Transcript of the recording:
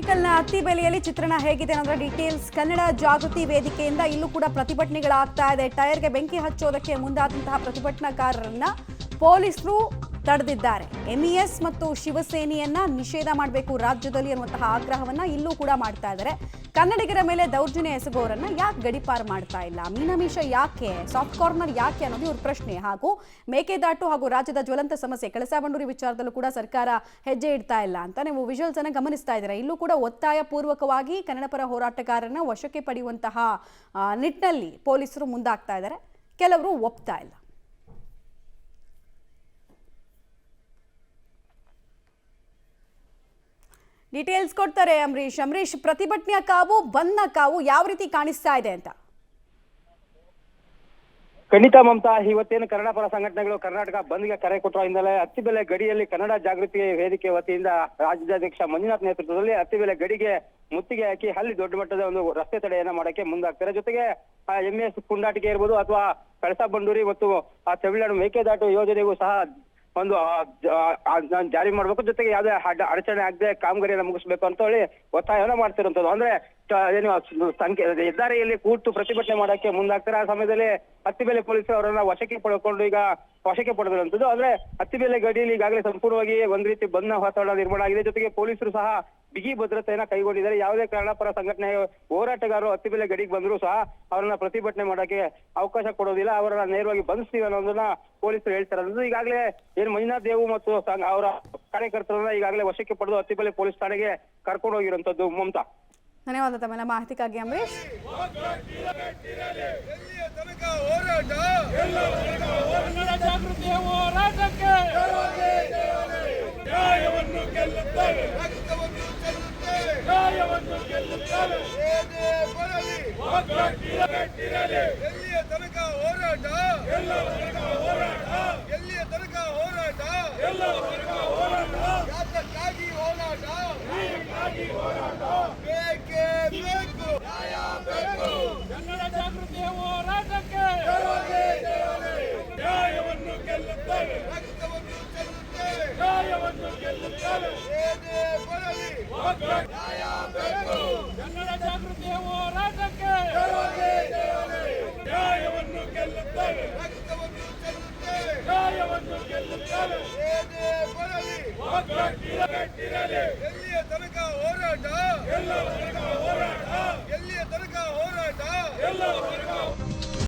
ಆನೇಕಲ್ನ ಅತ್ತಿಬೆಲೆಯಲ್ಲಿ ಚಿತ್ರಣ ಹೇಗಿದೆ ಅನ್ನೋದರ ಡೀಟೇಲ್ಸ್ ಕನ್ನಡ ಜಾಗೃತಿ ವೇದಿಕೆಯಿಂದ ಇಲ್ಲೂ ಕೂಡ ಪ್ರತಿಭಟನೆಗಳಾಗ್ತಾ ಇದೆ. ಟೈರ್ಗೆ ಬೆಂಕಿ ಹಚ್ಚೋದಕ್ಕೆ ಮುಂದಾದಂತಹ ಪ್ರತಿಭಟನಾಕಾರರನ್ನ ಪೊಲೀಸರು ತಡೆದಿದ್ದಾರೆ. ಎಂಇಎಸ್ ಮತ್ತು ಶಿವಸೇನೆಯನ್ನ ನಿಷೇಧ ಮಾಡಬೇಕು ರಾಜ್ಯದಲ್ಲಿ ಅನ್ನುವಂತಹ ಆಗ್ರಹವನ್ನ ಇಲ್ಲೂ ಕೂಡ ಮಾಡ್ತಾ ಇದ್ದಾರೆ. ಕನ್ನಡಿಗರ ಮೇಲೆ ದೌರ್ಜನ್ಯ ಎಸಗುವವರನ್ನ ಯಾಕೆ ಗಡಿಪಾರು ಮಾಡ್ತಾ ಇಲ್ಲ, ಮೀನಾಮೀಷ ಯಾಕೆ, ಸಾಫ್ಟ್ ಕಾರ್ನರ್ ಯಾಕೆ ಅನ್ನೋದು ಇವ್ರ ಪ್ರಶ್ನೆ. ಹಾಗೂ ಮೇಕೆದಾಟು ಹಾಗೂ ರಾಜ್ಯದ ಜ್ವಲಂತ ಸಮಸ್ಯೆ ಕಳಸಾ ಬಂಡೂರಿ ವಿಚಾರದಲ್ಲೂ ಕೂಡ ಸರ್ಕಾರ ಹೆಜ್ಜೆ ಇಡ್ತಾ ಇಲ್ಲ ಅಂತ ನೀವು ವಿಜುವಲ್ಸ್ ಅನ್ನ ಗಮನಿಸ್ತಾ ಇದ್ದೀರಾ. ಇಲ್ಲೂ ಕೂಡ ಒತ್ತಾಯ ಪೂರ್ವಕವಾಗಿ ಕನ್ನಡ ಪರ ಹೋರಾಟಗಾರರನ್ನ ವಶಕ್ಕೆ ಪಡೆಯುವಂತಹ ನಿಟ್ಟಿನಲ್ಲಿ ಪೊಲೀಸರು ಮುಂದಾಗ್ತಾ ಇದ್ದಾರೆ. ಕೆಲವರು ಒಪ್ತಾ ಇಲ್ಲ. ಡೀಟೇಲ್ಸ್ ಕೊಡ್ತಾರೆ ಅಂಬರೀಶ್. ಪ್ರತಿಭಟನೆಯ ಕಾವು ಬಂದ್ನ ಕಾವು ಯಾವ ರೀತಿ ಕಾಣಿಸ್ತಾ ಇದೆ ಅಂತ? ಖಂಡಿತ ಮಮತಾ, ಇವತ್ತೇನು ಕನ್ನಡ ಪರ ಸಂಘಟನೆಗಳು ಕರ್ನಾಟಕ ಬಂದ್ಗೆ ಕರೆ ಕೊಟ್ಟರ ಹಿನ್ನೆಲೆ ಅತ್ತಿಬೆಲೆ ಗಡಿಯಲ್ಲಿ ಕನ್ನಡ ಜಾಗೃತಿ ವೇದಿಕೆ ವತಿಯಿಂದ ರಾಜ್ಯಾಧ್ಯಕ್ಷ ಮಂಜುನಾಥ್ ನೇತೃತ್ವದಲ್ಲಿ ಅತ್ತಿಬೆಲೆ ಗಡಿಗೆ ಮುತ್ತಿಗೆ ಹಾಕಿ ಅಲ್ಲಿ ದೊಡ್ಡ ಮಟ್ಟದ ಒಂದು ರಸ್ತೆ ತಡೆಯನ್ನ ಮಾಡಕ್ಕೆ ಮುಂದಾಗ್ತಾರೆ. ಜೊತೆಗೆ ಎಂಎಸ್ ಪುಂಡಾಟಿಕೆ ಇರ್ಬೋದು ಅಥವಾ ಕಳಸಾ ಬಂಡೂರಿ ಮತ್ತು ತಮಿಳುನಾಡು ಮೇಕೆದಾಟು ಯೋಜನೆಗೂ ಸಹ ಒಂದು ಜಾರಿ ಮಾಡ್ಬೇಕು, ಜೊತೆಗೆ ಯಾವುದೇ ಅಡಚಣೆ ಆಗದೆ ಕಾಮಗಾರಿಯನ್ನ ಮುಗಿಸ್ಬೇಕು ಅಂತ ಹೇಳಿ ಒತ್ತಾಯವನ್ನ ಮಾಡ್ತಿರುವಂತದ್ದು. ಅಂದ್ರೆ ಏನು ಹೆದ್ದಾರಿಯಲ್ಲಿ ಕೂತು ಪ್ರತಿಭಟನೆ ಮಾಡಕ್ಕೆ ಮುಂದಾಗ್ತಾರೆ. ಆ ಸಮಯದಲ್ಲಿ ಅತ್ತಿಬೆಲೆ ಪೊಲೀಸರು ಅವರನ್ನ ವಶಕ್ಕೆ ಪಡ್ಕೊಂಡು ಈಗ ವಶಕ್ಕೆ ಪಡೆದಿರುವಂತದ್ದು. ಅಂದ್ರೆ ಅತ್ತಿಬೆಲೆ ಗಡಿಯಲ್ಲಿ ಈಗಾಗಲೇ ಸಂಪೂರ್ಣವಾಗಿ ಒಂದ್ ರೀತಿ ಬಂದ್ನ ವಾತಾವರಣ ನಿರ್ಮಾಣ ಆಗಿದೆ. ಜೊತೆಗೆ ಪೊಲೀಸರು ಸಹ ಬಿಗಿ ಭದ್ರತೆಯನ್ನ ಕೈಗೊಂಡಿದ್ದಾರೆ. ಯಾವುದೇ ಕನ್ನಡ ಪರ ಸಂಘಟನೆ ಹೋರಾಟಗಾರರು ಅತ್ತಿಬೆಲೆ ಗಡಿಗೆ ಬಂದರೂ ಸಹ ಅವರನ್ನ ಪ್ರತಿಭಟನೆ ಮಾಡಕ್ಕೆ ಅವಕಾಶ ಕೊಡೋದಿಲ್ಲ, ಅವರನ್ನ ನೇರವಾಗಿ ಬಂಧಿಸ್ತೀವಿ ಅನ್ನೋದನ್ನ ಪೊಲೀಸರು ಹೇಳ್ತಾರೆ. ಅದು ಈಗಾಗಲೇ ಏನು ಮಂಜುನಾಥ್ ದೇವು ಮತ್ತು ಅವರ ಕಾರ್ಯಕರ್ತರನ್ನ ಈಗಾಗಲೇ ವಶಕ್ಕೆ ಪಡೆದು ಅತ್ತಿಬೆಲೆ ಪೊಲೀಸ್ ಠಾಣೆಗೆ ಕರ್ಕೊಂಡು ಹೋಗಿರುವಂತದ್ದು. ಮಮತಾ, ಧನ್ಯವಾದ ತಮ್ಮೆಲ್ಲ ಮಾಹಿತಿಗಾಗಿ ಅಂಬರೀಶ್. ಕನ್ನಡ ಜಾಗೃತಿಯ ಹೋರಾಟಕ್ಕೆ ನ್ಯಾಯವನ್ನು ಗೆಲ್ಲುತ್ತೇವೆ, ರಕ್ತವನ್ನು ಚೆಲ್ಲುತ್ತೇವೆ, ನ್ಯಾಯವನ್ನು ಗೆಲ್ಲುತ್ತೇವೆ, ಏನೇ ಬರಲಿ ನ್ಯಾಯ ಬೇಕು. ಕನ್ನಡ ಜಾಗೃತಿಯ ಹೋರಾಟಕ್ಕೆ ನ್ಯಾಯವನ್ನು ಗೆಲ್ಲುತ್ತೇವೆ, ರಕ್ತವನ್ನು ಚೆಲ್ಲುತ್ತೇವೆ, ನ್ಯಾಯವನ್ನು ಗೆಲ್ಲುತ್ತೇವೆ, ಏನೇ ಬರಲಿ ಎಲ್ಲಿಯ ತನಕ ಹೋರಾಟ